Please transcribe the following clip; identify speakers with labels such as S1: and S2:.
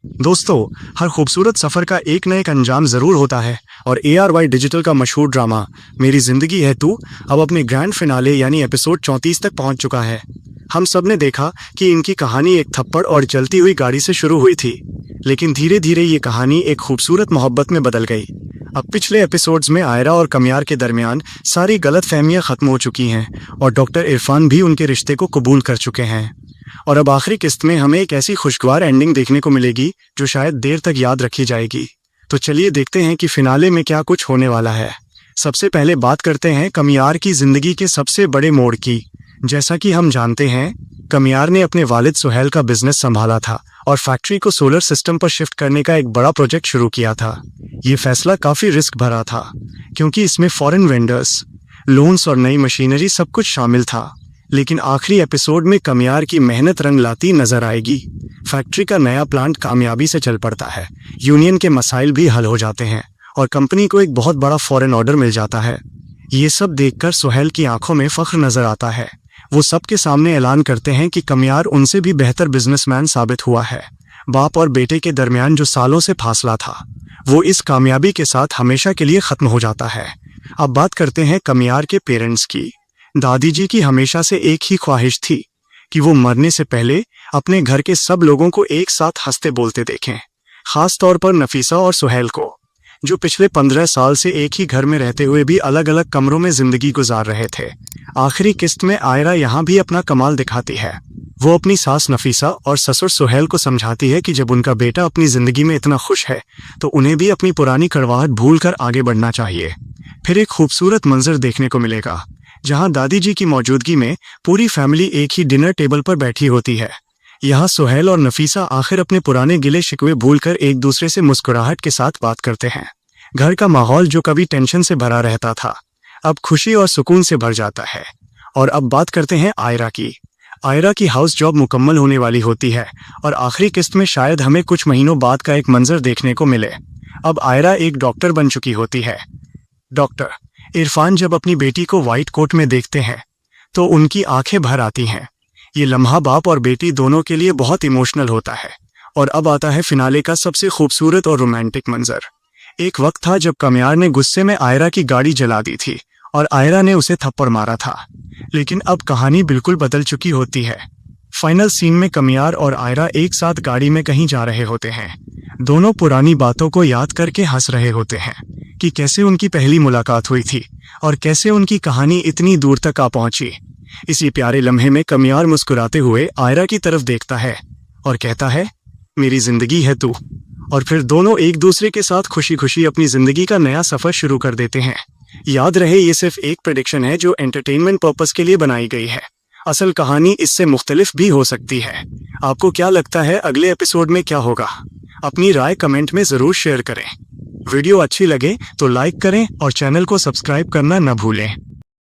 S1: दोस्तों, हर खूबसूरत सफ़र का एक न एक अंजाम ज़रूर होता है और ARY डिजिटल का मशहूर ड्रामा मेरी ज़िंदगी है तू अब अपने ग्रैंड फिनाले यानी एपिसोड 34 तक पहुंच चुका है। हम सब ने देखा कि इनकी कहानी एक थप्पड़ और जलती हुई गाड़ी से शुरू हुई थी, लेकिन धीरे धीरे ये कहानी एक खूबसूरत मोहब्बत में बदल गई। अब पिछले एपिसोड्स में आयरा और कमियार के दरमियान सारी गलतफहमियां ख़त्म हो चुकी हैं और डॉक्टर इरफान भी उनके रिश्ते को कबूल कर चुके हैं। और अब आखिरी किस्त में हमें एक ऐसी खुशगवार एंडिंग देखने को मिलेगी जो शायद देर तक याद रखी जाएगी। तो चलिए देखते हैं कि फिनाले में क्या कुछ होने वाला है। सबसे पहले बात करते हैं कमियार की ज़िंदगी के सबसे बड़े मोड़ की। जैसा कि हम जानते हैं, कमियार ने अपने वालिद सुहेल का बिजनेस संभाला था और फैक्ट्री को सोलर सिस्टम पर शिफ्ट करने का एक बड़ा प्रोजेक्ट शुरू किया था। ये फैसला काफ़ी रिस्क भरा था क्योंकि इसमें फॉरेन वेंडर्स, लोन्स और नई मशीनरी सब कुछ शामिल था। लेकिन आखिरी एपिसोड में कमियार की मेहनत रंग लाती नजर आएगी। फैक्ट्री का नया प्लांट कामयाबी से चल पड़ता है, यूनियन के मसाइल भी हल हो जाते हैं और कंपनी को एक बहुत बड़ा फॉरेन ऑर्डर मिल जाता है। ये सब देखकर सुहेल की आंखों में फख्र नजर आता है। वो सबके सामने ऐलान करते हैं कि कमियार उनसे भी बेहतर बिजनेसमैन साबित हुआ है। बाप और बेटे के दरमियान जो सालों से फासला था, वो इस कामयाबी के साथ हमेशा के लिए खत्म हो जाता है। अब बात करते हैं कमियार के पेरेंट्स की। दादी जी की हमेशा से एक ही ख्वाहिश थी कि वो मरने से पहले अपने घर के सब लोगों को एक साथ हंसते बोलते देखें, खास तौर पर नफीसा और सुहेल को, जो पिछले 15 साल से एक ही घर में रहते हुए भी अलग अलग कमरों में जिंदगी गुजार रहे थे। आखिरी किस्त में आयरा यहाँ भी अपना कमाल दिखाती है। वो अपनी सास नफीसा और ससुर सुहेल को समझाती है कि जब उनका बेटा अपनी जिंदगी में इतना खुश है तो उन्हें भी अपनी पुरानी कड़वाहट भूलकर आगे बढ़ना चाहिए। फिर एक खूबसूरत मंजर देखने को मिलेगा जहां दादी जी की मौजूदगी में पूरी फैमिली एक ही डिनर टेबल पर बैठी होती है। यहाँ सुहेल और नफीसा आखिर अपने पुराने गिले शिकवे भूलकर एक दूसरे से मुस्कुराहट के साथ बात करते हैं। घर का माहौल जो कभी टेंशन से भरा रहता था, अब खुशी और सुकून से भर जाता है। और अब बात करते हैं आयरा की। आयरा की हाउस जॉब मुकम्मल होने वाली होती है और आखिरी किस्त में शायद हमें कुछ महीनों बाद का एक मंजर देखने को मिले। अब आयरा एक डॉक्टर बन चुकी होती है। डॉक्टर इरफान जब अपनी बेटी को व्हाइट कोट में देखते हैं तो उनकी आंखें भर आती हैं। ये लम्हा बाप और बेटी दोनों के लिए बहुत इमोशनल होता है। और अब आता है फिनाले का सबसे खूबसूरत और रोमांटिक मंजर। एक वक्त था जब कमियार ने गुस्से में आयरा की गाड़ी जला दी थी और आयरा ने उसे थप्पड़ मारा था, लेकिन अब कहानी बिल्कुल बदल चुकी होती है। फाइनल सीन में कमियार और आयरा एक साथ गाड़ी में कहीं जा रहे होते हैं। दोनों पुरानी बातों को याद करके हंस रहे होते हैं कि कैसे उनकी पहली मुलाकात हुई थी और कैसे उनकी कहानी इतनी दूर तक आ पहुंची। इसी प्यारे लम्हे में कमियार मुस्कुराते हुए आयरा की तरफ देखता है और कहता है, मेरी जिंदगी है तू। और फिर दोनों एक दूसरे के साथ खुशी खुशी अपनी जिंदगी का नया सफर शुरू कर देते हैं। याद रहे, ये सिर्फ एक प्रेडिक्शन है जो एंटरटेनमेंट पर्पस के लिए बनाई गई है। असल कहानी इससे मुख्तलिफ भी हो सकती है। आपको क्या लगता है अगले एपिसोड में क्या होगा? अपनी राय कमेंट में ज़रूर शेयर करें। वीडियो अच्छी लगे तो लाइक करें और चैनल को सब्सक्राइब करना न भूलें।